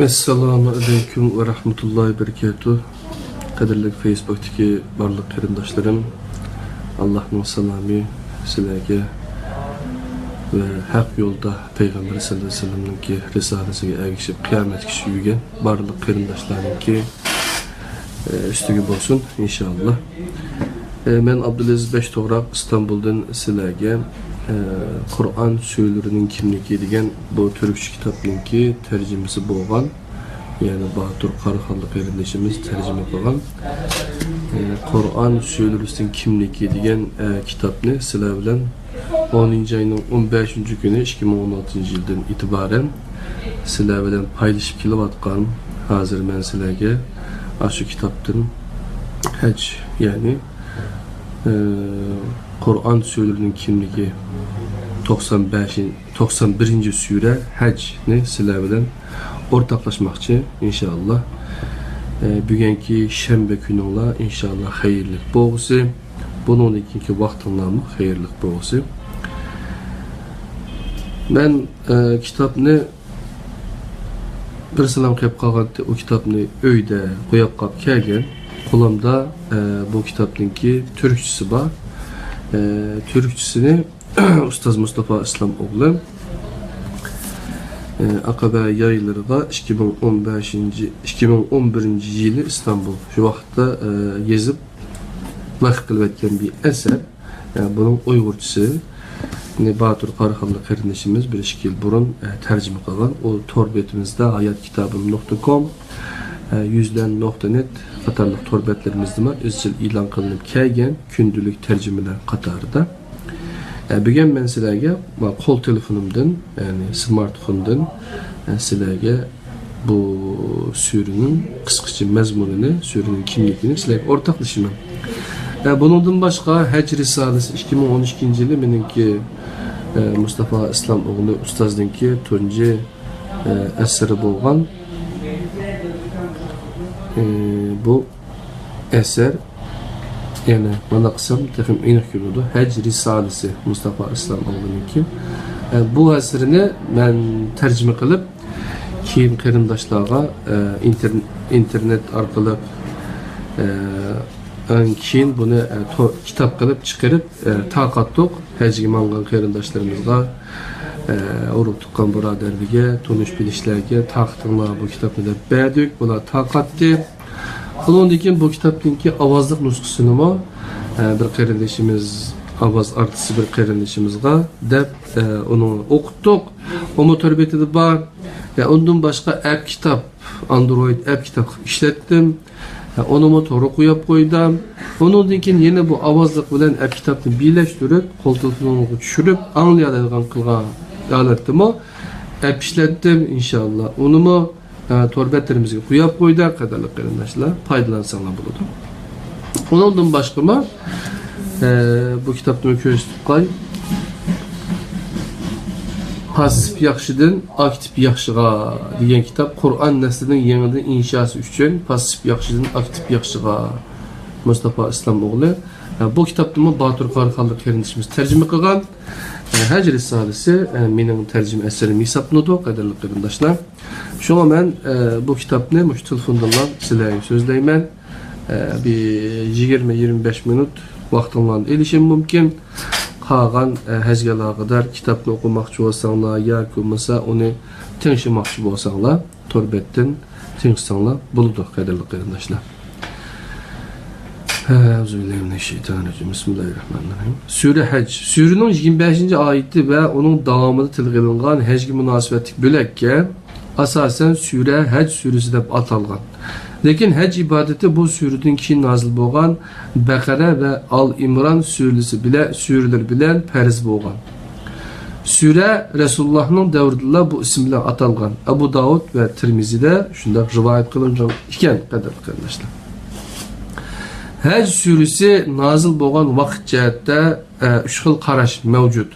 Assalamu alaikum ve rahmetullahi ve berekatuh. Kadirlik Facebook'taki barlık karindaşlarım, Allah'ın selamı sizlerge ve hak yolda Peygamber sallallahu aleyhi ve sellem'in ki risalesine erişip kıyamet kişi yügen barlık karindaşlarım ki üstüge olsun inşallah. Ben Abdülaziz Beştoğrak İstanbul'dan sizlerge Kur'an söylerinin kimligi degan bu Türkçe kitapның ki tercümesi bolgan, yani Batur Qarıxanlı qarindaşımız tercüme qilgan Kur'an söylerinin kimligi degan kitapni sizlar bilan 10 ayning 15 günü 2016 yildan itibaren sizlar bilan paylaşıp kelayotgan. Hazır men sizlarga shu kitapdan Hac, yani Kur'an söylerinin kimligi 91. sure Hac'ni sizler bilen ortaklaşmakçı inşallah. Bugünkü şembe günüla inşallah hayırlık bolsun. Bunun ikinci vaxtınlamı hayırlık bolsun. Ben kitapni bir salam qilib qolganda o kitapni öyde qo'yib qolib kelgan. Qo'limda bu kitapninki Türkçesi var. Türkçesini Ustaz Mustafa İslam oğlu Akabe yaylarında 2011 yılı İstanbul şu vaxtda yazıp nakl qilib etken bir eser. Yani bunun Uygurçası Batur Qarıxanlı qarindaşımız bir 2 yıl burun tercüme qilgan. O tor betimizde hayatkitabim.com yüzden.net qatarlıq tor betlerimizde var. Izchil ilan qilinib kelgan kündülük tercümeler qatarida. Bugün ben sizlerge kol telefonumdan, yani smartphone'dan sizlerge bu sürünün kıskıcı mezmununu, sürünün kimlikini sizlerge ortaklaşımım. Bunun başka Hac Risalesi 2012 yılı benimki Mustafa İslam oğlu ustazdınki tunci eseri bolgan bu eser, yani bana kısım takım inek yoludu. Hac Risalesi Mustafa İslam oğlununki. Bu eserini ben tercüme kılıp keyin qarindaşlarga internet arkalı keyin bunu kitap kılıp çıkarıp taqattık. Hacga mangan qarindaşlarımızga urup tuqqan buraderlige, tunuş bilişlerge taqtınlar bu kitapni deb berdik. Bular taqatdi. Ondan keyin bu kitapninki avazlık nusxasını mı bir qarindaşımız, avaz artisti bir qarindaşımızga deb onu okuttuk. O motor betide var. Ondan başka app kitap, Android app kitap işlettim. Onu motoru koyup koydum. Ondan keyin yine bu avazlık bilen app kitapni birleştirip, kol telefonumu düşürüp anlayadigan qilgan aletimi app işlettim inşallah. Onu mu torbetlerimizge koyup koyduk kadarlık qarindaşlar paydalansanlar buludu. Ondan başka mı bu kitapni köstüp qoy. Pasif yaxşıdan aktif yaxşığa degan kitap Kur'an neslinin yeniden inşası üçün pasif yaxşıdan aktif yaxşığa Mustafa İslam oğlu. Bu kitapta mı Batur Qarıxanlı qarindaşımız tercüme qilgan. Hac Risalesi mening tercüme eserim hesaplanıdı qadarlı qarindaşlar. Şuna ben bu kitapni muş telefondan sizlerge sözleymen. Bir 20-25 minut vaqtınlan erişim mümkün. Qağan həcgələ qədər kitabını oxumaqçı olsanlar, ya olmasa onu tinşimakçı olsanlar, torbetdən tinşsanlar buluduq qadarlı qarindaşlar. Euzubillahimineşşeytanirracim. Bismillahirrahmanirrahim. Sure Hac. Surenin 25. ayeti ve onun davamında tilgə qilingan həcg münasibətlik böləkə asasen Sure Hac suresi deb atalgan. Lekin hac ibadeti bu sureden ki nazil bolgan Bakara ve Al İmran sureler bilen perz bolgan. Sure Resulullah'ın devrinde bu isimle atalgan. Abu Davud ve Tirmizi'de şunda rivayet kılıncan iken kadar arkadaşlar. Hac suresi nazil bolgan vakit cihette 3 xil qarash mevcut.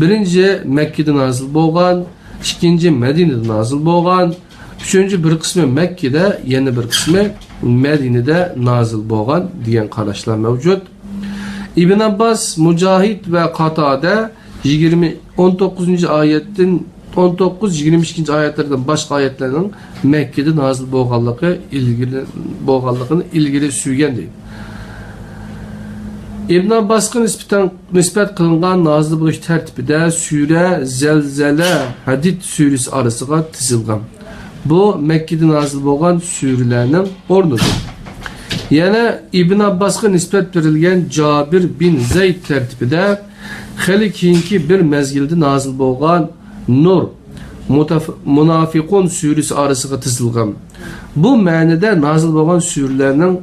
Birinci Mekke'de nazil bolgan, ikinci Medine'de nazil bolgan, üçüncü bir kısmı Mekke'de, yeni bir kısmı Medine'de nazil bolgan diyen qarashlar mevcut. İbn Abbas, Mücahit ve Katade 19. ayetin 19-22 ayetlerden başka ayetlerinin Mekke'de nazil bolğanlığını ilgili suygen deydi. İbn Abbas'a nispet kılıngan nazil buluş tertibide Sure Zelzele Hadid suresi arasıga tizilgan. Bu Mekke'de nazil bolğan sürülerinin ornudur. Yana İbn Abbas'a nispet verilgen Cabir bin Zeyd tertibide hali keyinki bir mezgilde nazil bolğan Nur Munafikun suresi arasıga tizilgan. Bu manada nazil bolğan sürülerinin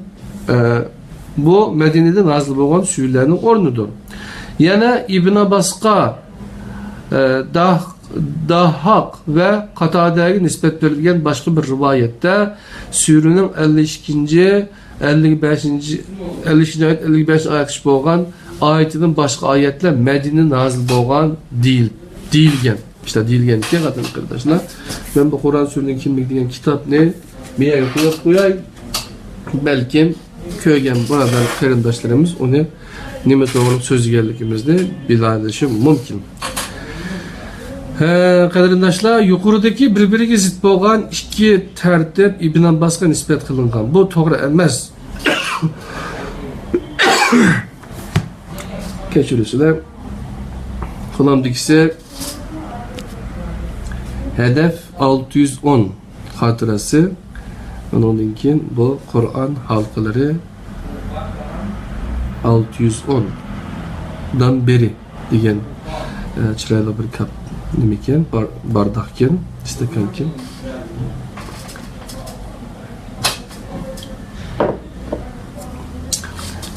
bu Medine'de nazil bolğan sürülerinin ornudur. Yana İbn Abbas'a Dahhak ve Katade'ye nispet verilgen başka bir rivayette sürünün 52. 55. ayet 55. ayet bolğan ayetinin başka ayetler Medine nazil bolğan değilgen. İşte değilgen ki arkadaşlar. Ben bu Kur'an sürünün kimlik degan kitap ne? Bir yere koyayım. Belki köygen buradan karindaşlarımız onu nimet olarak sözgerlikimizde bilalişim mümkün. Karindaşlar yukarıdaki birbiriga zid bolğan iki tertip İbn Abbas'a nispet kılıngan. Bu doğru emas. Keçirisizler. Kulamdikisi hedef 610 hatırası. Ondan keyin bu Kur'an halkaları 610'dan beri degan chiroyli bir kap nima ekan, bardoq ekan, stakan ekan.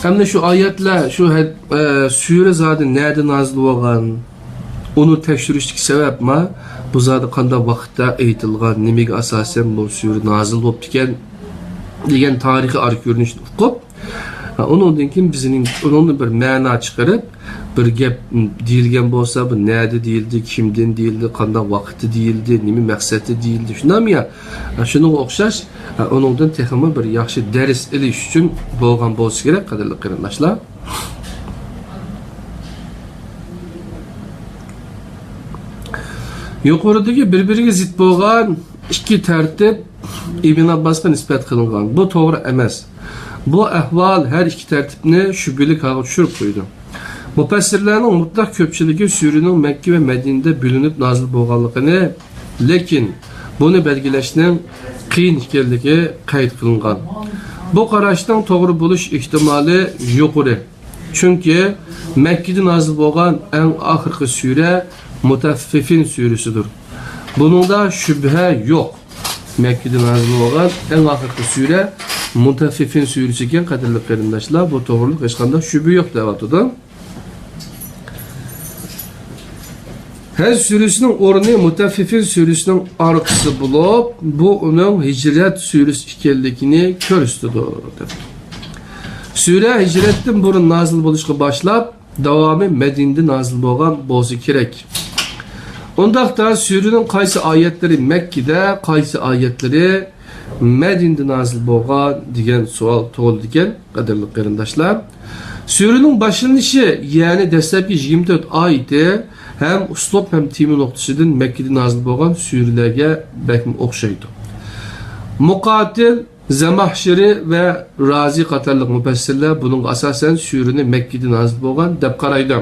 Hamda şu ayetler, şu sure zadi nerede nazil bolğan, onu tekşirishlik sebep mi? Bu zadi qanday vaqtda aytilgan, nimaga asosan bu sure nazil bo'lib ekan degan tarixiy arko'rinishni o'qib, ondan keyin bizning onun bir ma'no chiqarib, bir gap deyilgan bo'lsa, bu nerede deyildi, kimdan deyildi, qanday vaqtda deyildi, nima maqsadi deyildi, shundami ya? Shunga o'xshash, ondan texmi bir yaxshi dars ilish uchun bo'lgan bo'lsa kerak, qadrli qarindoshlar. Yuqoridagi bir-biriga zid bo'lgan ikki tartib İbn Abbas'a nispet kılıngan. Bu doğru emas. Bu ahval her iki tertipni şübheli halga tushirib qo'ydi. Mufassirlarning mutlaq ko'pchiligi sürünün Mekke ve Medine'de bölünüp nazil bo'lganligini, lekin buni belgilashning qiyin ekanligi qayd qilingan. Bu qarashning to'g'ri bo'lish ehtimoli yuqori. Chunki Mekke'de nazil bo'lgan eng oxirgi sure Mutaffifin suresidir. Buningda shubha yo'q. Mekke'de nazil olan en ahirki sure Mutaffifin suresi iken qadrli qarindoshlar, bu to'g'rilik hech qanday shubha yo'q deyapti. Haj suresinin o'rni Mutaffifin suresinin arkası bo'lib, bu uning Hicret suresi ekanligini ko'rsatadi. Sure hicretdan burun nazil bo'lishga boshlab, davomi Medine'de nazil bo'lgan bo'lsa kerak. Ondaqda surenin qaysi ayetleri Mekke'de, qaysi ayetleri Medine'de nazil bo'lgan degan savol tug'ildi, qadrli qarindoshlar. Surenin başlanışı, yani dastlabki 24 oyati hem uslub hem tema nuqtasidan Mekke'de nazil bo'lgan surelarga bakmi o'xshaydi. Muqatil, Zamahshiri ve Razi qatorliq mufassirlar buning asosan sureni Mekke'de nazil bo'lgan deb qaraydi.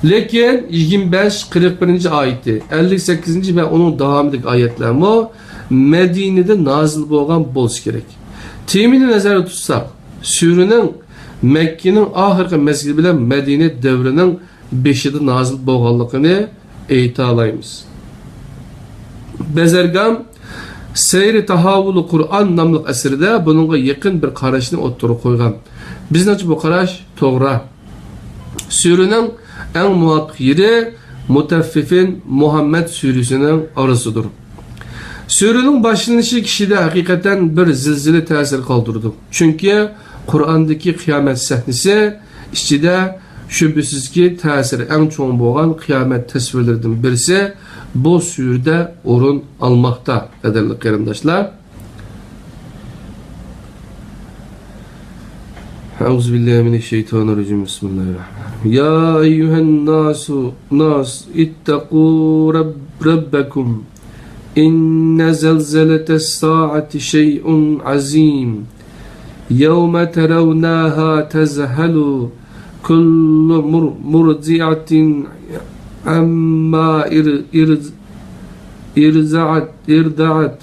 Lekin 25-41 ayeti, 58 ve onun devamındaki ayetler mi Medine'de nazil bo'lgan bo'lsa kerak. Temini nazarda tutsak, surenin Mekke'nin ahirgi mezgili bilan Medine devrinin 5'ida nazil bo'lganligini ayta olamiz. Bezergam Seyri Tahavulu Kur'an namlıq əsərdə bununla yakın bir qarashni o'ttirib qo'ygan. Bizningcha bu qarash to'g'ri. Surenin en muvaffaq yeri Mutaffifin Muhammed suresinin arasıdır. Surenin başlanışı kişide hakikaten bir zilzile tesir kaldırdı. Çünkü Kur'an'daki kıyamet sahnesi içinde şüphesiz ki tesiri en çoğun boğan kıyamet tasvirlerden birisi bu surede orun almakta, kaderli qarindoshlar. Euzubillahimineşşeytanirracim. Bismillahirrahmanirrahim. Ya eyyühen nas ittaqu ربكم إن زلزلة الساعة شيء عظيم يوم ترونها تذهل كل مرضعة عما ارضعت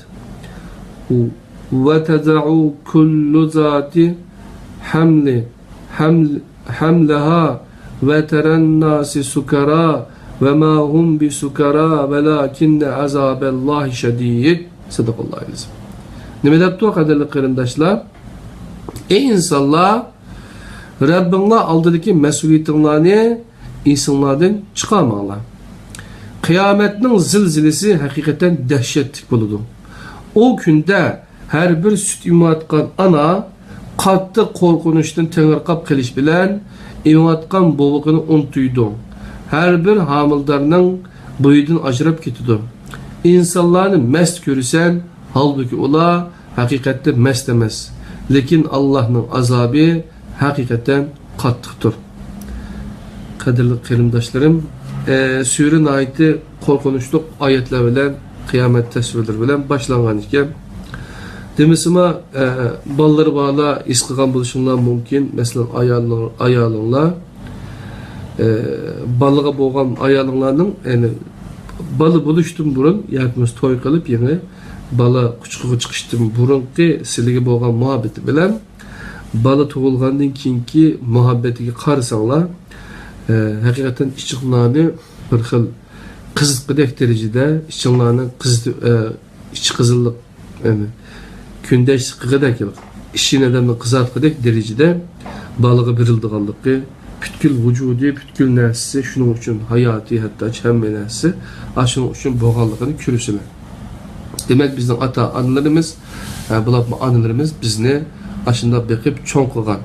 وتضع كل ذات حملها وترى الناس سكرى وما هم بسكرى ولكن عذاب الله شديد. Sadakallahu aleyhi. Ne depti o kadarlı kırındaşlar? Ey insanlar, Rabbinle aldığındaki mesuliyetlerini insanlardan çıkarmağlar. Kıyametinin zilzilesi hakikaten dehşetlik buludu. O günde her bir süt imatkan ana katlı korkunuştan tengirkap keliş bilen imatkan boğukunu untuydu. Her bir hamildarının boyudun ajırıp getidu. İnsanlarını mest görürsen halbuki ola hakikatte mest emez. Lekin Allah'ın azabı hakikaten katlıktır. Kadirli kıyımdaşlarım, Sure ayeti korkunçluk ayetler bilen, kıyamet tasvirler bilen başlangan iken demisime balları bağla iskigan buluşunlar mümkün. Mesela ayalınlar balığa boğan ayalınlarının yani balı buluştum burun yakımız toy kalıp yine bala küçük çıkıştım burun ki siligi boğan muhabbeti bilen balı tuğulgandan kinki muhabbeti karsanlar hakikaten içiqlarını bir xil qizitqidek derecede içiqlarını iç qızıllık yani gündeş qıqidek işin adamını qızartqidek derecede balığı birildiğanlığı bütkül vücudi, bütkül nəsisi şunun üçün hayati hatta çəmmə nəsisi şunun üçün boğanlığını kürüsülər. Demek bizden ata anılarımız bulatma anılarımız bizni aşında bekip çoğun qılğan.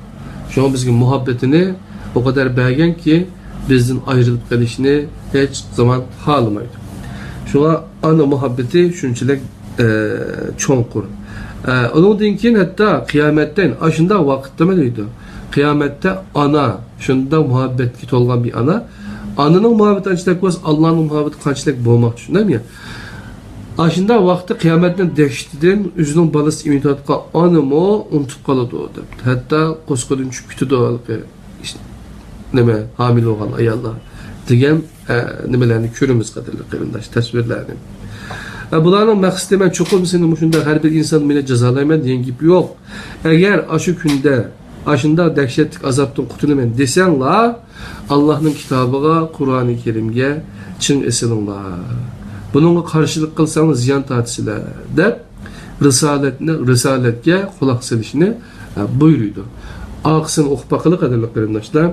Şu an bizin muhabbetini o kadar beğen ki bizden ayrılıp gelişini hiç zaman halmaydı. Şu an ana muhabbeti şunçilek çoğun kur. Onun dinkin hatta kıyametten aşında vakitte meliydi. Kıyamette ana, şunda muhabbet git olgan bir ana. Ananın muhabbeti kaçlık var, Allah'ın muhabbeti kaçlık boğmak düşün değil mi ya? Aşında vakti kıyametten dehşetiden üzünün balısı imitatka anımı unutup kaladı o da. Hatta koskodan kütü doğalık işte neme hamile olan ayallar degen nemelerini körümüz kadarlı kırındaş tasvirlerini. Bunların məqsidi mən çoxum senin şunda her bir insan bile cezalayman diyen gibi yok. Eğer aşı günde aşında dehşetlik azaptan kurtulumen desen la Allah'ın kitabıga, Kur'an-ı Kerim'ge çın esinler. Bununla karşılık kılsanız ziyan tartısıyla de Risalet'e kulak silişini buyuruydu. Ağısını okupakılı kadarlık kırımdaşlar.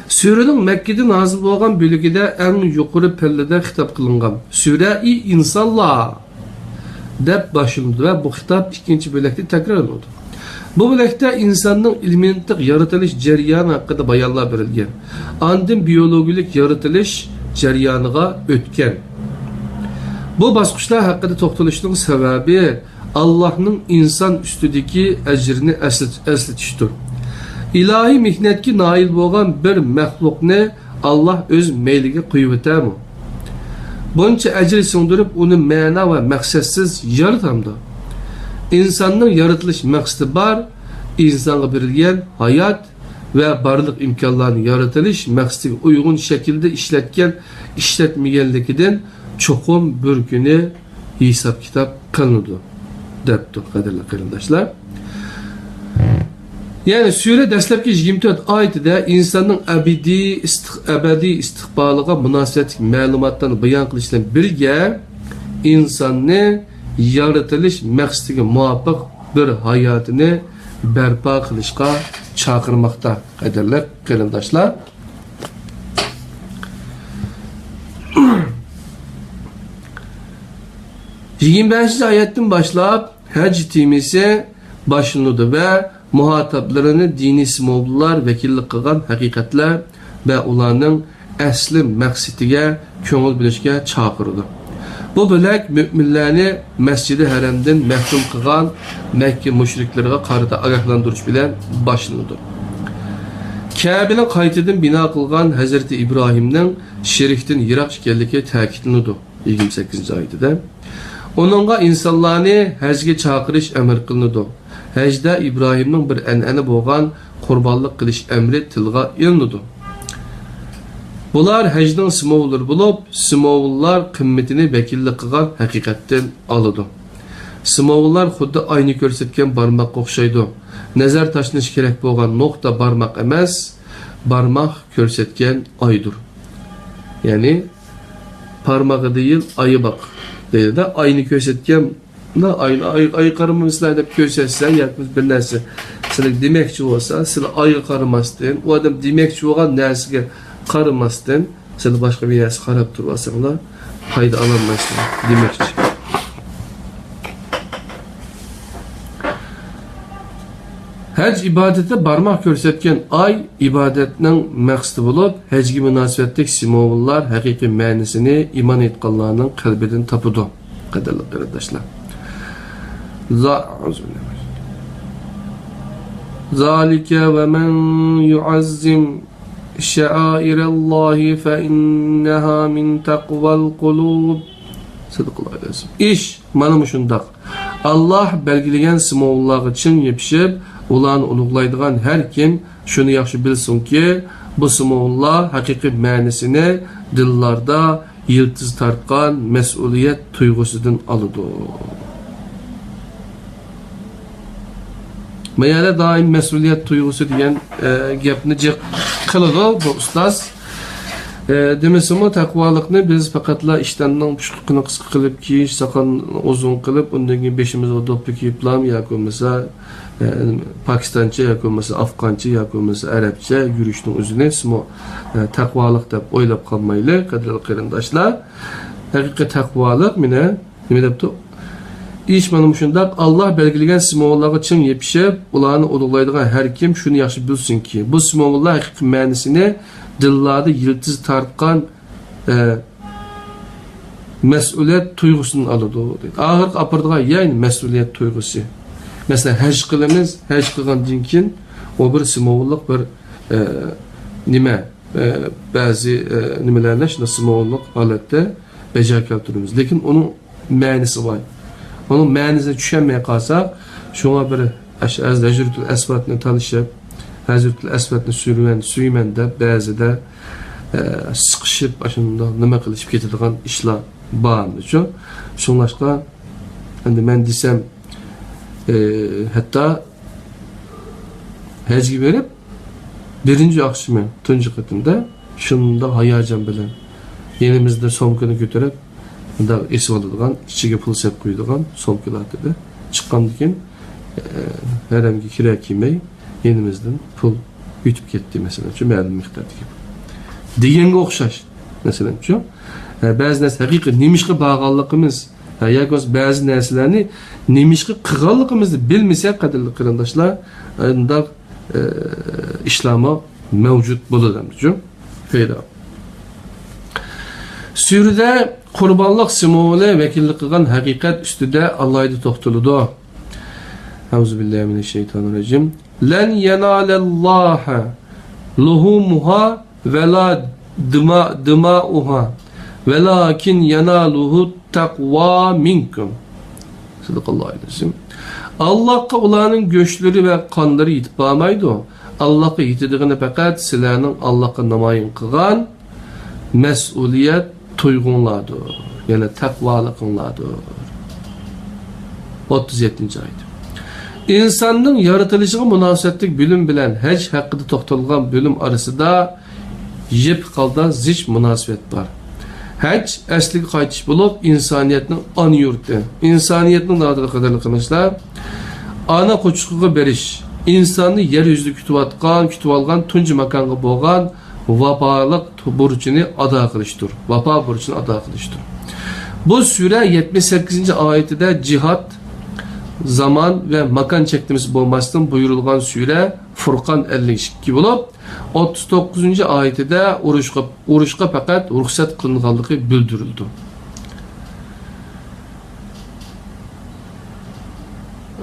Surenin Mekke'de nazil olan bölgede en yukarı pellede hitap kılıngan. Sure-i insanla dep başlandı ve bu hitap ikinci bölekte tekrar oldu. Bu bölekte insanın ilmintik yaratılış ceryanı hakkında bayanlar verilgen. Andın biyologik yaratılış ceryanıga ötken. Bu basqışlar hakkında toxtalışının sebebi Allah'ın insan üstüdeki ecrini esletiştir. İlahi mihnetki nail boğan bir məxluqni Allah öz meyliga qoyub etəmi? Bunca ecri sındırıp onu məna ve məqsədsiz yaratamdı. İnsanın yaratılış məqsədi var, insana verilgen hayat ve barlıq imkanlarını yaratılış məqsədiga uygun şekilde işletmeyenlikiden çoxum bir günü hesap kitap kılındı. Depti kaderli kırındaşlar. Yani Sure dəstəbki 24 ayetide insanın ebedi istiqbalığa münasibət məlumatlarını bayan qilishlə birgə insanı yaratılış məqsədiga muvaffaq bir hayatını bərpa qilishqa çağırmaqda qaderli kırındaşlar. Yirmi ayetten başlayıp Hac timisi başlandı ve muhataplarını dini simollar vekillik kılgan hakikatler ve onların asli məqsədiga köngül bilishga çağırdı. Bu bölek müminlerini Mescid-i Haram'dan məhrum kılgan Mekke müşriklerine qarşı agahlandırış bilen başlandı. Kəbəni qaytadan bina qılğan Hazreti İbrahimnin şirkdən yıraq ekanligi ta'kidlanadi 28-ci ayədə. Onunğa insanlarni həcgə çağırış əmr qılındı. Həcdə İbrahimnin bir ənənə bolğan qurbanlıq qilish əmri tilğa ilinadi. Bular həcdən simovlar bo'lib, simovlar qimmatini vakillik qilgan haqiqatdan oladi. Simovlar xuddi ayni ko'rsatgan barmoqqa o'xshaydi. Nazar tashlanish kerak bo'lgan nuqta barmoq emas, barmoq ko'rsatgan oydir. Ya'ni parmog'i değil, ayı bak. Deydi de ayni ko'rsatgan, ay qaramaslar deb ko'rsatsa, yoki bir narsa sizlar demoqchi bo'lsa, sizlar ayga qaramasdan, u odam demoqchi bo'lgan narsaga qaramasdan, sizlar boshqa bir narsa qarab turasizlar, foyda ololmaysizlar demoqchi. Hac ibadeti barmoq ko'rsatgan ay ibadetning maqsadi bo'lib, hajga munosabatli simvollar haqiqiy ma'nosini iymon etganlarning qalbidan topadi. Qadrli qarindoshlar. Zalika ve men yu'azzim şa'airallohi fe innaha min taqval qulub. Sadaqallohu alayhi. İş mana shundaq. Allah belgilagan simvollarga chin yepishib, ularni ulug'laydigan har kim shuni yaxshi bilsinki, bu simvollar haqiqiy ma'nosini dillarda yiltiz tartgan mas'uliyat tuyg'usidan oladi. Mayala daim mas'uliyat tuyg'usi degan gapni jiq qiladi bu ustoz. Demisimi taqvolikni biz faqatla ishtanning pushqini qisqa qilib kiyish, soqon uzun qilib, undan keyin beshimizga do'ppi kiyiblam yoki bo'lmasa Pakistancha yoki bo'lmasa afg'oncha yoki bo'lmasa arabcha yurishning o'zini simo taqvolik deb o'ylab qolmaylik, qadrli qarindoshlar. Haqiqiy taqvolik nima debdi? İş mana shundaq Allah belgilagan simvollarga chin yepishib, ularni ulug'laydigan har kim shuni yaxshi bilsinki, bu simvollar haqiqiy ma'nosini dillarda yiltiz tartgan mas'uliyat tuyg'usini oladi deydi. Ağır apırdığa yani mas'uliyat tuyg'usi. Mesela haj qilamiz, haj qilgandan keyin o bir simvollik bir nima ba'zi nimalarni shuna simvollik holatda bajarib keltiramiz. Lekin uning ma'nosi bor. Onun ma'nosini tushunmay qolsak, shunga bir Hazratul Asvatni tanishib, Hazratul Asvatni suyman deb ba'zida siqishib, shunda nima qilishib ketadigan ishlar bormi uchun. Shunlashqa endi men desam, hatta hajga berib, birinchi oqshimi, tunji qatimda shunda hayajon bilan yenimizda somkani ko'tarib, bunda esib oladigan, ichiga pul sep qo'yadigan somkalar dedi. Chiqqandan keyin haramga kira kiymay, yenimizdan pul yutib ketdi masalan, shu ma'lum miqdordagi. Deganga o'xshash masalan, shu ba'zi narsa haqiqiy nimishqa bag'onligimiz, yoki ba'zi narsalarni nimishqa qilganligimizni bilmasak, qadrli qarindoshlar, unda ishlarmo mavjud bo'ladi, shu fayda. Surada qurbanlıq simvoli vakillik qilgan haqiqat ustida Allohga to'xtaladi. Euzubillahimineşşeytanirracim. Len yenalallahu luhumuha ve la dima'uha velakin yenaluhu taqva minkum. Sadakallahu aleyhi. Allah'a ularning göçleri ve kanları yetib bormaydi. Allah'a yetidigini faqat sizlarning Allah'a namoyon qilgan mas'uliyat tuyg'unlardir. Yani taqvoliqinglardir. 37. ayet. İnsanın yaratılışına münasebetlik bölüm bilen hac hakkında toxtalgan bölüm arasında yep qalda zich münasebet var. Hac asliga qaytish bo'lib, insoniyatning ana yurti. İnsoniyatning nodiri qadarli qilishlar ana qo'chqiga berish. İnsanni yer yuzida kutib olgan tunji makonga bo'lgan vafoliq burchini ado qilishdir. Vafo burchini ado qilishdir. Bu sure 78. ayetida jihad zaman ve makan çektiğimiz olmasından buyurulgan sure Furqan 52 bulup 39. ayetinde uruşqa fakat ruhsat kılınganlığı bildirildi.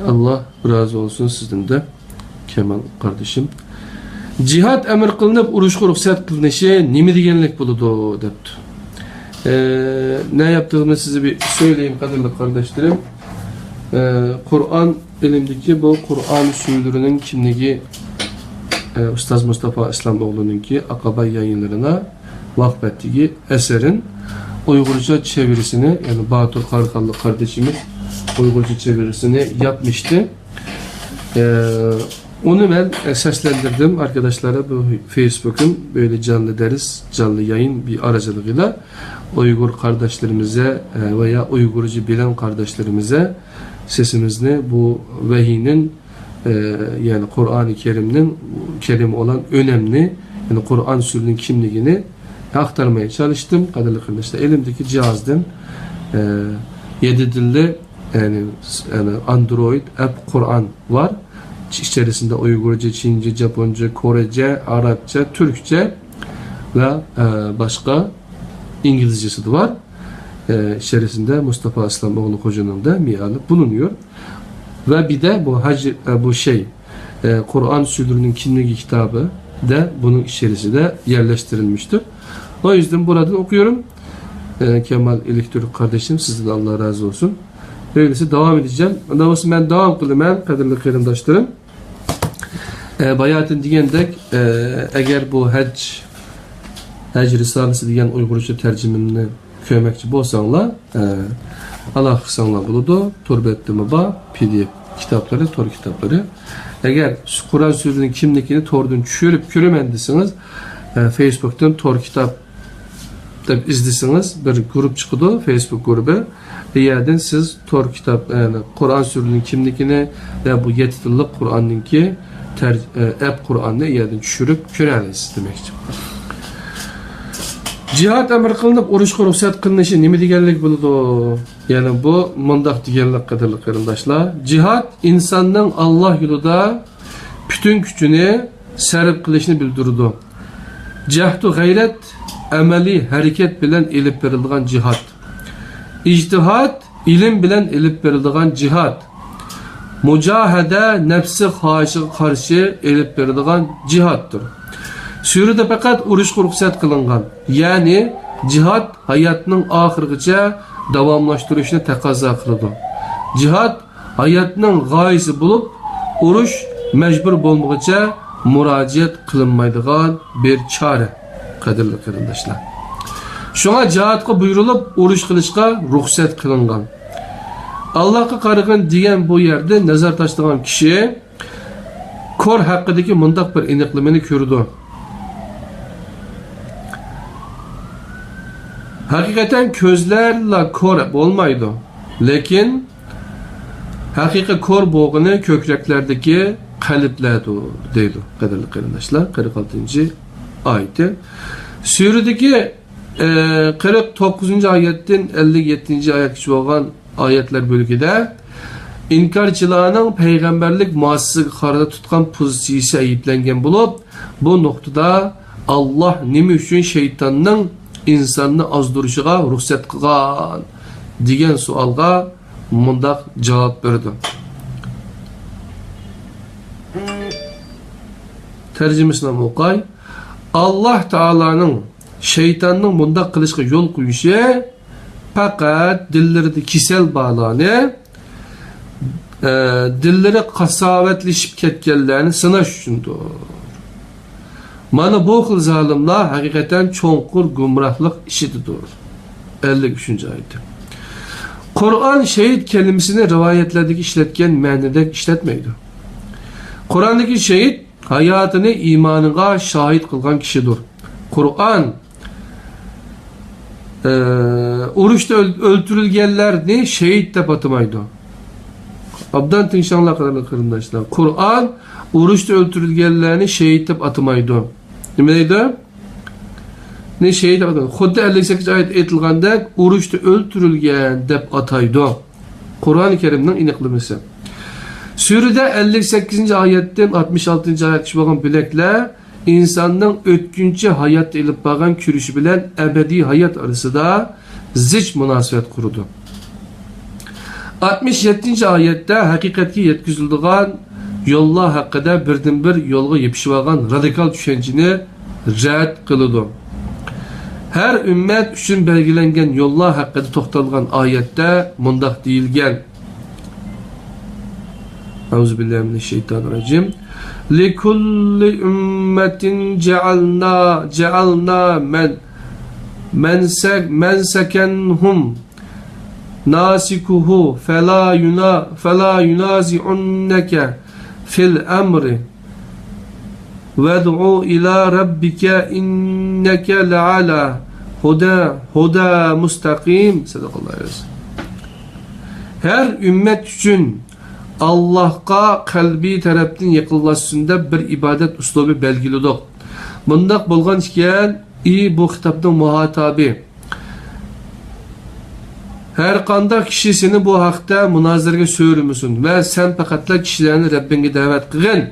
Allah razı olsun sizden de Kemal kardeşim. Cihat emir kılınıp uruşqa ruhsat kılınışı nemi degenlik buludu depti. Ne yaptığımı size bir söyleyeyim kadirli kardeşlerim. Kur'an elimdeki bu Kur'an sürülerinin kimliği Ustaz Mustafa İslamoğlu'nun ki Akaba yayınlarına vakfettiği eserin Uygurca çevirisini, yani Batur Karkallı kardeşimiz Uygurca çevirisini yapmıştı. Onu ben seslendirdim arkadaşlara bu Facebook'un böyle canlı ders, canlı yayın bir aracılığıyla Uygur kardeşlerimize veya Uygurcu bilen kardeşlerimize sesimizni bu vehinin yani Kur'an-ı Kerim olan önemli, yani Kur'an sürünün kimliğini aktarmaya çalıştım. Kadirli kardeşler, elimdeki cihazdan 7 dilli yani Android app Kur'an var. İçerisinde Uygurca, Çince, Japonca, Korece, Arapça, Türkçe ve başka İngilizcesi de var. İçerisinde Mustafa İslamoğlu Hoca'nın da meali bulunuyor. Ve bir de bu Kur'an sürünün kimliği kitabı da bunun içerisinde yerleştirilmiştir. O yüzden buradan okuyorum. Kemal Elektrik kardeşim, sizden Allah razı olsun. Öyleyse devam edeceğim. Davası ben devam kılım kadirli kıyımdaşlarım. Bayatın diyendek eğer bu Hac Risalesi diyen Uygurca tercümünü köymekçi bolsanlar Allah kısanlar buludu. Turbettimi ba PDF kitapları, tor kitapları. Eğer Kur'an sürünün kimlikini tordan çürüp köremendisiniz Facebook'tan tor kitap izlesiniz, bir grup çıkıdı, Facebook grubu. Yerden siz tor kitap, yani Kur'an sürünün kimlikini ve bu yetillik Kur'an'ın ki app Kur'an'ı yerden düşürüp köreliyiz demektir. Cihat emir kılınıp uruşqa ruhsat kılınışı nemi degenlik buludu? Yani bu mundaq degenlik kadarlı karındaşlar. Cihat insanın Allah yolunda bütün gücünü sarf kılışını bildirdi. Cehdu gayret ameli hareket bilen elip verildiğin cihat. İctihat ilim bilen elip verildiğin cihat. Mücahede nefsi haşığa karşı elip verildiğin cihattır. Sürüde fakat uruşqa ruhsat kılıngan. Yani cihat hayatının ahirgacha davamlaştırışını taqozo qiladi. Cihat hayatının gayesi bulup uruş mecbur bolmaguncha murojaat qilinmaydigan bir çare. Kadirli qarindoshlar. Şuna cihatga buyurulup uruş qilishga ruhsat qilingan. Allah'a qarag'in degan bu yerde nazar tashlagan kishi kor haqidagi mundaq bir aniqlamani ko'rdi. Hakikaten közlerle kor olmaydı. Lakin hakika kor boğunu kökreklerdeki kaliplerdi deydi. Kadirli kardeşler 46. ayeti. Sürüdeki 49. ayetten 57. ayetçi olan ayetler bölgede inkarçılarının peygamberlik muassisi karada tutkan pozisiyisi ayıplengen bulup bu noktada Allah nemi üçün şeytanın insanını azdırışıga ruhsat kılgan degan sualga mundaq cevap verdi. Tercümesini okuyay. Allah Taala'nın şeytanın mundaq kılışga yol koyuşu fakat dillerinde kisel bağlanı dilleri kasavetleşip ketkenlerini sınaş üçündür. Mana bu xil zalimlar hakikaten çoğunkur gumrahlık işidir. 53. ayet. Kur'an şehit kelimesini rivayetlerdeki işletken manada işletmeydi. Kur'an'daki şehit hayatını imanına şahit kılgan kişidir. Kur'an uruşta öldürülgenlerini şehit de batmaydı. Abdan tinşanlar kadar kırındaşlar. Kur'an uruşta öldürülgenlerini şehit de batmaydı. Nimeydi? Ne şehit ataydı? Xuddi 58 ayet etilganda uruşta öldürülgen dep ataydı. Kur'an-ı Kerim'nin iniqlimesi. Sürüde 58. ayetten 66. ayet çıkan bilekle insanın ötkünçe hayat elip bağın kürüşü bilen ebedi hayat arasında ziç münasebet kurudu. 67. ayette hakikatki yetkizildiğin yollar hakkında birden bir yolga yepişivagan radikal düşünceni rad kılıdı. Her ümmet üçün belgilengen yollar hakkında toxtalgan ayette mundaq deyilgen. Euzubillahimineşşeytanirracim. Likulli ümmetin cealna mensekenhum nasikuhu fela yunazi'unneke fil emri ved'u ila rabbike inneke le'ala huda mustakim. Sadakallahu aleyhi ve sellem. Her ümmet üçün Allah'a kalbi taraftan yakınlaşsında bir ibadet uslubu belgilidir. Bundaq bolgan iken bu kitapның muhatabi. Her qandaq kişi seni bu haqda münazirge söylümüsün ve sen faqatla kişilerini Rabbinge davet qilgin.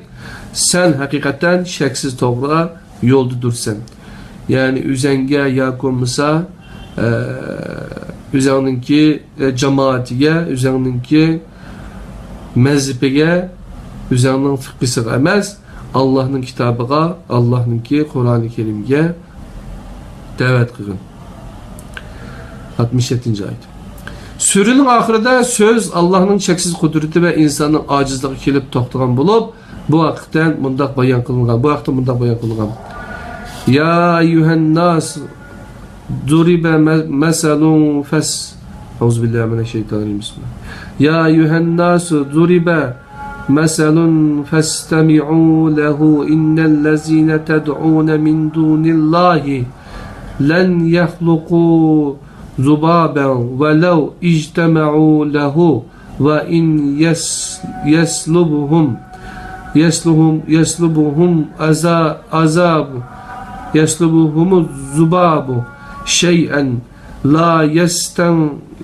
Sen hakikaten şeksiz doğru yolda dursan. Yani üzenge yakumsa üzerinki cemaatiye, üzerinki mezhebige, üzerinin fıkhisi emas, Allah'ın kitabıga, Allah'ınki Kur'an-ı Kerim'ge davet qilgin. 67. ayet. Sürünün ahirinde söz Allah'ın çeksiz kudreti ve insanın acizliği kelip toxtagan bulup, bu vaqtdan mundaq bayan qılıngan. Bu vaqtda mundaq bayan qılıngan. Ya eyyuhen nas duribe meselun fes. Euzubillahimineşşeytanirracim. Ya eyyuhen nas duribe meselun festemi'u lehu innellezine ted'un min dunillahi len yahluqu zubaben velev ictema'u lehu ve in yeslubuhum zubabu şey'en la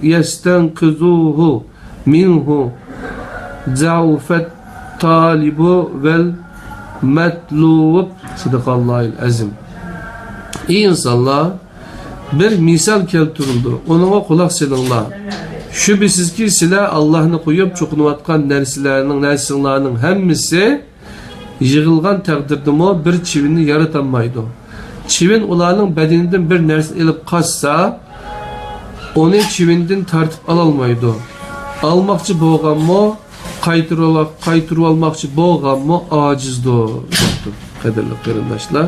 yestenkizuhu minhu zaufet talibu vel metlub. Sadakallahil azim. İyi insanlar, bir misal keltirildi. Onunla kulak silinglar. Şüphesiz ki sizler Allah'ını koyup çokunuvatkan nersinlarının hemmisi yığılgan takdirdimi bir çivini yaratanmaydı. Çivin ularının bedeninden bir nersin elip kaçsa onu çivinden tartıp alalmaydı. Almakçı boğan mı, kaytırıp almakçı boğan mı acizdi. Kaderli kardeşler.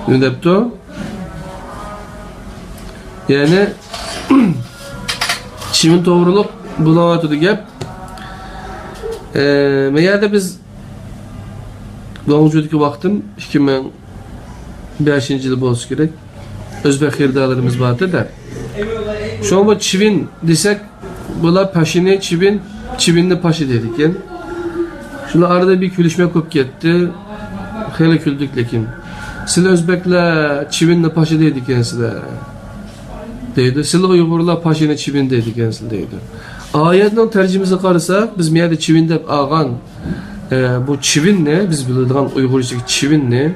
Ne depti? Yani çimin doğrulup bulamadığı gap. Meyada biz doğumcudaki vaktim 2005 yılı olsa gerek. Özbek hırdalarımız vardı da. Şu an bu çivin desek bula paşini çivinli paşı dedik yani. Şuna arada bir külüşme kop gitti. Hele küldük lekin. Sizler Özbekler çivinli paşı dedik yani sizler. Deydi. Sizler Uygurlar paşini çivin dedik yani sizler deydi. Ayetin tercümesi qarısak biz meyada çivin dep ağan bu çivin ne? Biz bildiğin Uygurca'daki çivin ne?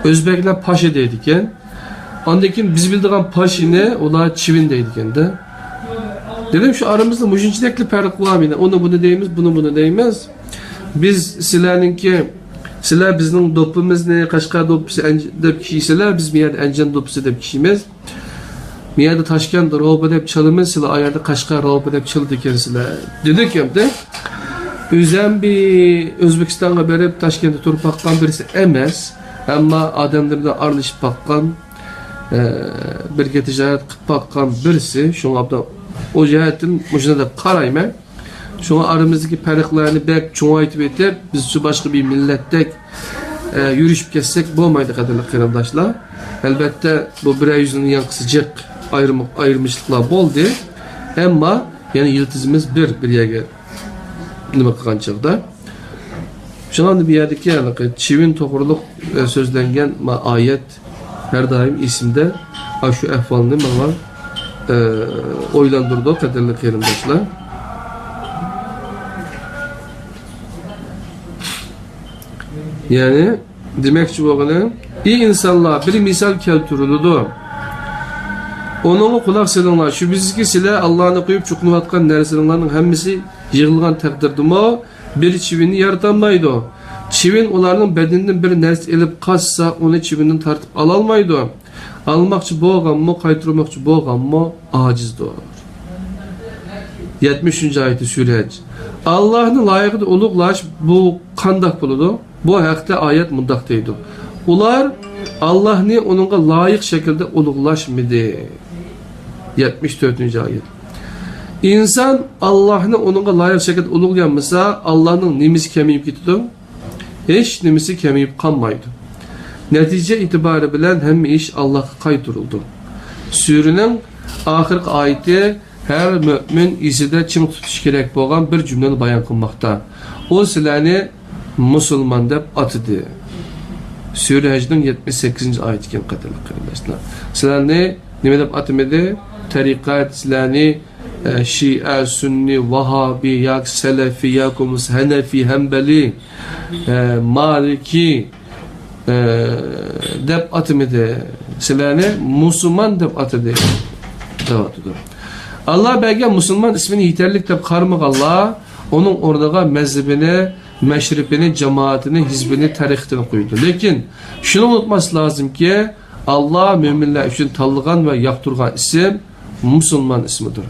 Özbekler paşı dedik yani. Andakin biz bildiğin paşı ne? Onlar çivin dedik yani de. Dedim şu aramızda muşinçidekli fark var mı? Onu bunu deyimiz, bunu deyimiz. Biz sizler bizning dopimiz ne? Qashqar dopisi deb kişiler biz meyada Anjan dopisi deb kişimiz. Miyada Toshkent ro'ba deb çalımız, sizlar ayarda Qashqar ro'ba deb çaldı ekansizlar. Dedik hem de. Özüm bir O'zbekistonga berib Toshkentda turib baqqan birisi emas, ammo odamlardan aralashib baqqan, birga tijorat qilib baqqan birisi. Shunga o jihatdan shunday qarayman. Shunga aramizdagi farqlarni bek cho'ngaytib etib, biz shu boshqa bir millatdek yurishib ketsak bo'lmaydi qadrli qarindoshlar. Albatta bu bir yüzünün yankısıcık ayrılmışlıklar oldu. Ama yani yıldızımız bir yerge nima qilgan chog'da. Shundan bir yerdeki yani çivin to'g'riliq so'zlangan ayet her daim esimde. Şu ahvolni bana o'ylantirdi qadrli qarindoshlar. Yani demek ki bu iyi insanlar bir misal keltirildi. Onunla kulak salinglar. Şüphesiz sizler Allah'ını koyup çukunayotgan narsalarning hammasi yig'ilgan taqdirdami bir chivini yaratammaydi. Chivin ularning bedenidan bir narsa elib qochsa, uni chivindan tartib ala olmaydi. Almoqchi bo'lganmi, qaytarmoqchi bo'lganmi ojizdir. 70-oyat Sura Hac. Allah'ni layıqda ulug'lash bu qanday bo'ladi? Bu haqda oyat mundaq deydi. Ular Allah'ni onunğa layık şekilde ulug'lashmadi. 74-oyat. İnsan Allah'ni onunğa layık şekilde ulug'laganmasa, Allah'ning nimasi kamayib ketadi? Hech nimasi kamayib qolmaydi. Natija itibari bilan hamma ish Allohga qaytarildi. Suraning oxirgi oyati her mümin izide çim tutuş gerek bo'lgan bir cümleni bayan qilmoqda. O sizlarni musulmon deb atidi. Sura Hajning 78-oyati ekan qatorliq qarindoshlar. Sizlarni nima deb atamadi? Tariqat, sizlarni Şia, Sunni, Vahabi, yak Selefi, yakumuz Hanefi, Hanbali, Maliki deb atamadi. Sizlarni musulmon deb atadi. Allah belki Müslüman ismini yeterlik deb qarmaq Allah, onun oradaga mezhebini, meşribini, cemaatini, hizbini, tarixini koydu. Lekin şunu unutması lazım ki Allah müminler için tanıgan ve yaktırgan isim Müslüman ismidir.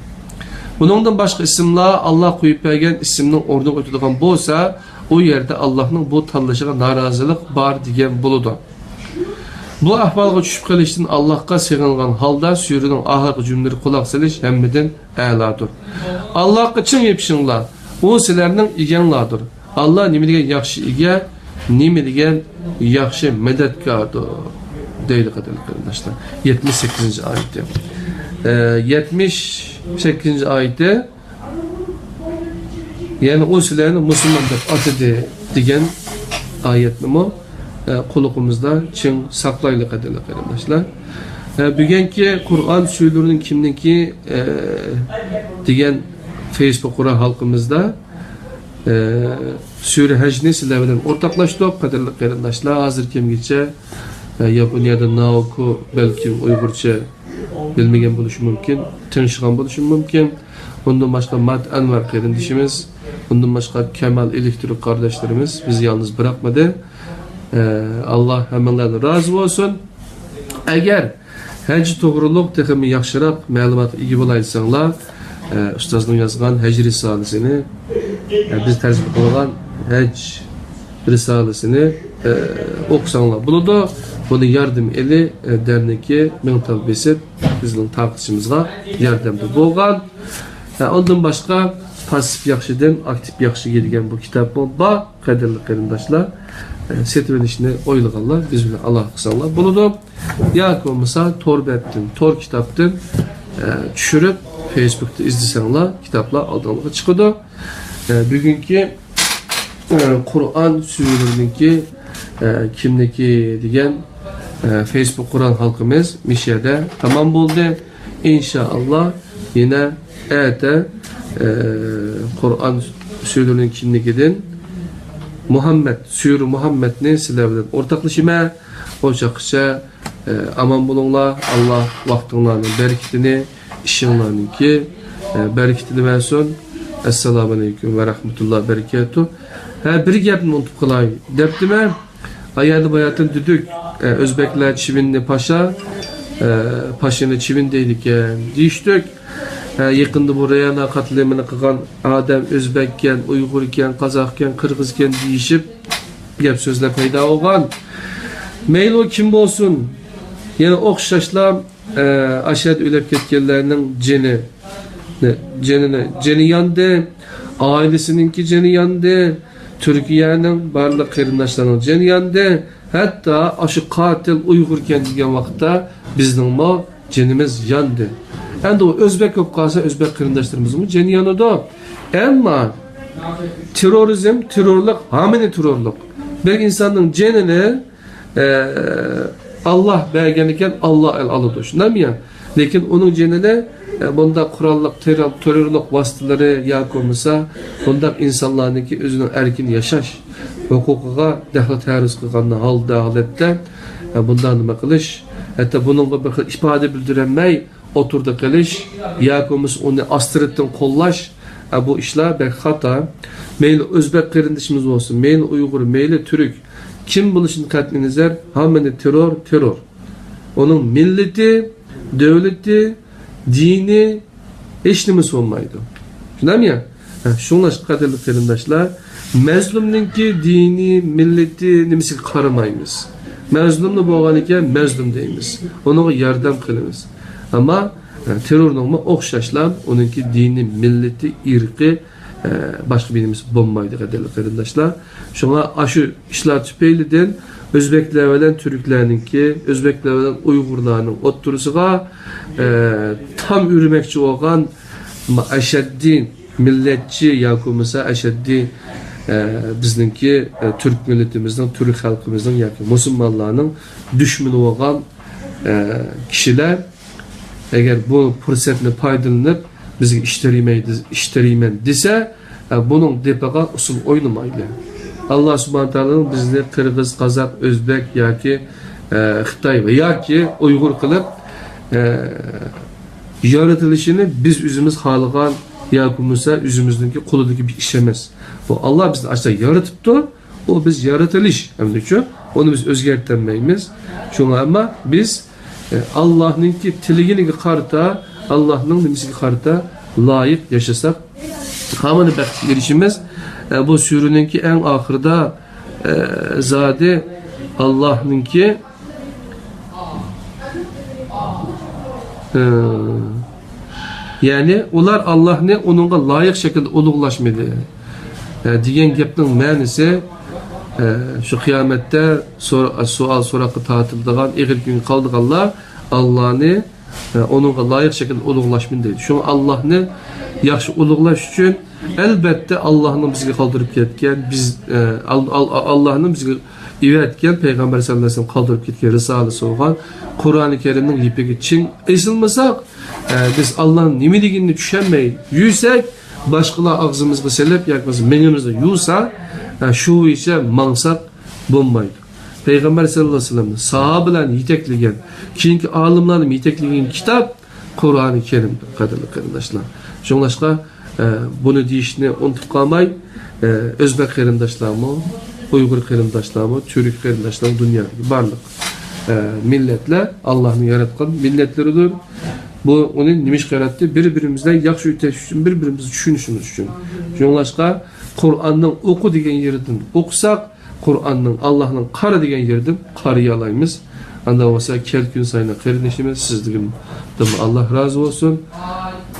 Bundan başka isimler Allah koyup bergen isimnin orada ötüdüğün bolsa, o yerde Allah'ın bu tanılışına narazılık var diyen buludu. Bu ahvalga tushib qolishdan Allohga sig'ingan holda suraning oxirgi jumlalarga quloq solish hammadan a'lodir. Allohga chin yepishinglar. U sizlarning eganglardir. Allah nima degan yaxshi ega, nima degan yaxshi madadkordir. Deydi qarindoshlar. 78-oyatda. 78-oyatda yani o sizlarni musulmon deb atadi degan oyatni quluqimizda chin saqlaylik qarindoshlar. Bugungi Qur'on so'zlarining kimniki degan Facebook qura xalqimizda Sura Hajni sizlar bilan o'rtoqlashdik qarindoshlar. Hozir kimgacha Yaponiyada Naoku balki Uyg'urcha bilmagan bo'lishi mumkin, tinishgan bo'lishi mumkin. Bundan başka Mat Anvar qarindishimiz, bundan başka Kemal Elektrik kardeşlerimiz bizi yalnız bırakmadı. Allah hemenlerden razı olsun. Eğer hac to'g'riliq texmi yaxshiroq ma'lumot ega bo'laysanlar, ustozning yozgan Hac risolasini, biz tarjima qilgan Hac risolasini o'qisanlar bo'ladi. Buni yardım eli derneki mental besip bizning taqdishimizga yordamda bo'lgan. Ondan başka pasif yaxshidan aktif yaxshiga degan bu kitap bor. Qadrli qarindoshlar, setib edishni o'ylaganlar biz bilan aloqa qilsanlar bo'ladi. Yoki bo'lmasa Torbetdan, Tor kitapdan tushirib Facebookda izlasanglar, kitaplar oldingizga chiqadi. Bugungi Qur'on suralarininki kimniki degan Facebook Qur'on halkımız Mişya'da tamam bo'ldi. İnşallah yine erta Qur'on suralarining kimligidan Muhammed, Sura Muhammedni sizlar bilan o'rtoqlashima. O'shaqicha aman bo'linglar. Allah vaqtinglarning barakatini, ishinglarningki barakatini bersin. Assalomu alaykum va rahmatullohi barakatuh. Bir gapni unutib qolay debdimi? Ayada bayatın düdük Özbekler Çivinli Paşa Paşa'nı Çivin deydikken deyiştik. Yakında buraya katliamını kılan Adem Özbekken, Uygurken, Kazakken, Kırgızken deyişip gap sözler payda olgan. Meyli o kim olsun? Yani okşaşla aşağıda ölüp ketkenlerinin ceni yandı, ailesininki ceni yandı. Türkiye'nin barlıq qarindoshlarının ceni yandı. Hatta aşı katil Uygurken degan vaqtda bizning mo cenimiz yandı. Endi o Özbek olib qolsa Özbek qarindoshlarimizni ceni yanadi. Ammo terrorizm, terrorlik, hamini terrorlik. Bir insanın cenini Allah bergen ekan, Allah el alıdı. Shundaymi? Lekin onun cenini bunda kurallık, terörlük vasıtaları yoki bo'lmasa bunda insanlarniki özünün erkin yaşaş hukukuga daxli taruz qilgan holatda bundan nima qilish, hatta buningga bir ifade bildirilmay oturdu qilish, yoki uni astiritdan qo'llash, bu ishlar bek xato. Meyli o'zbek qarindishimiz bo'lsin, meyli Uyg'ur, meyli Türk, kim bo'lishini qat'iy nazar, hammani terror. Onun milleti, devleti, dini hech nimasi bo'lmaydi. Tushunami ya? Shunlash qadrli qarindoshlar, mazlumninki dini, milleti nimasiga qaramaymiz. Mazlumni bo'lgan ekan, mazlum deymiz. Unaga yordam qilamiz. Ammo terrorning o'xshashlar, uningki dini, milleti, irqi başka birimiz bo'lmaydi qadrli qarindoshlar. Shunga shu ishlar tufaylidan Özbekler bilan Türklerninki, Özbekler bilan Uyg'urlarning o'ttirisiga tam yürümekçi olan aşaddi milletçi yoki bo'lmasa aşaddi bizninki Türk milletimizning, Türk xalqimizning yoki musulmonlarning düşmanı olan kişiler eğer bu fırsatni foydalanib bizga ishlayman desa, bunun depaga usul oynamaydi. Allah subhanahu ta'ala bizni Kırgız, Kazak, Özbek yoki Xitoy yoki Uyg'ur qilib yaratilishini biz o'zimiz xohlagan yoki bo'lmasa o'zimizningki qo'lidagi bir ish emas. Bu Allah bizni aslida yaratibdi, o biz yaratilish hamda onu biz o'zgartirmaymiz. Shunga ama biz Allah'ningki tiliginiga qarata, Allah'ning nimasiga qarata loyiq yashasak, hamını baxtga erishimiz. Bu sürününki en ahırda zade Allah'ınki yani ular Allah'ını onunla layık şekilde uluglaşmadı. Diyen gapning ma'nisi şu kıyamette sual sorakı tatildığan egil gün kaldıqanlar Allah'ını onunla layık şekilde uluglaşmadı deydi. Şu Allah'ını yaxşı uluglaş üçün elbette Allah'ın bizi kaldırıp ketken, biz Allah'ın bizi ivetken Peygamber sallallahu aleyhi ve sellem kaldırıp ketken risalesi olan Kur'an-ı Kerim'in ipeki için ezilmasak, biz Allah'ın nimeligini düşünmeyi yüksek, başkalar ağzımızda selep yakması menimizde yusa, şu işe mansak bulmaydı. Peygamber sallallahu aleyhi ve sellem sahabelerini yetekleyen, çünkü alimlerin yetekleyen kitap Kur'an-ı Kerim kadarlı kardeşler. Şunlaşka bunu deyişini unutup kalmay, Özbek qarindoshlarımı, Uyghur qarindoshlarımı, Türk qarindoshlarımı dünyadaki barlık milletler Allah'ın yaratkan milletleridir. Bu onun nimiş yarattı? Birbirimizden yaxşı öteş için, birbirimizi düşünüşümüz için. Şunlaşka Kur'an'ın oku degen yerden okusak, Kur'an'ın Allah'ın kara degen yerden karayalayımız. Anda olsa kelkün sayına qarindoshimiz sizligim. Allah razı olsun.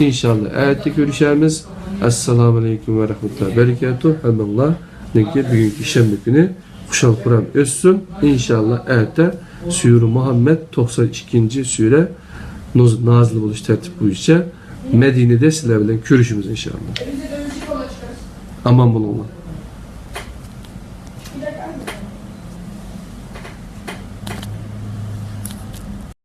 İnşallah ayette görüşemiz. Esselamu Aleyküm ve Rahmetullahi Berekatuhu. Hemenler bugünkü şembe günü kuşal Kur'an özsün. İnşallah ayette Sure Muhammed 92. Sure nazil buluş tertip boyunca Medine'de sizlerle görüşümüz inşallah. Aman bulunma.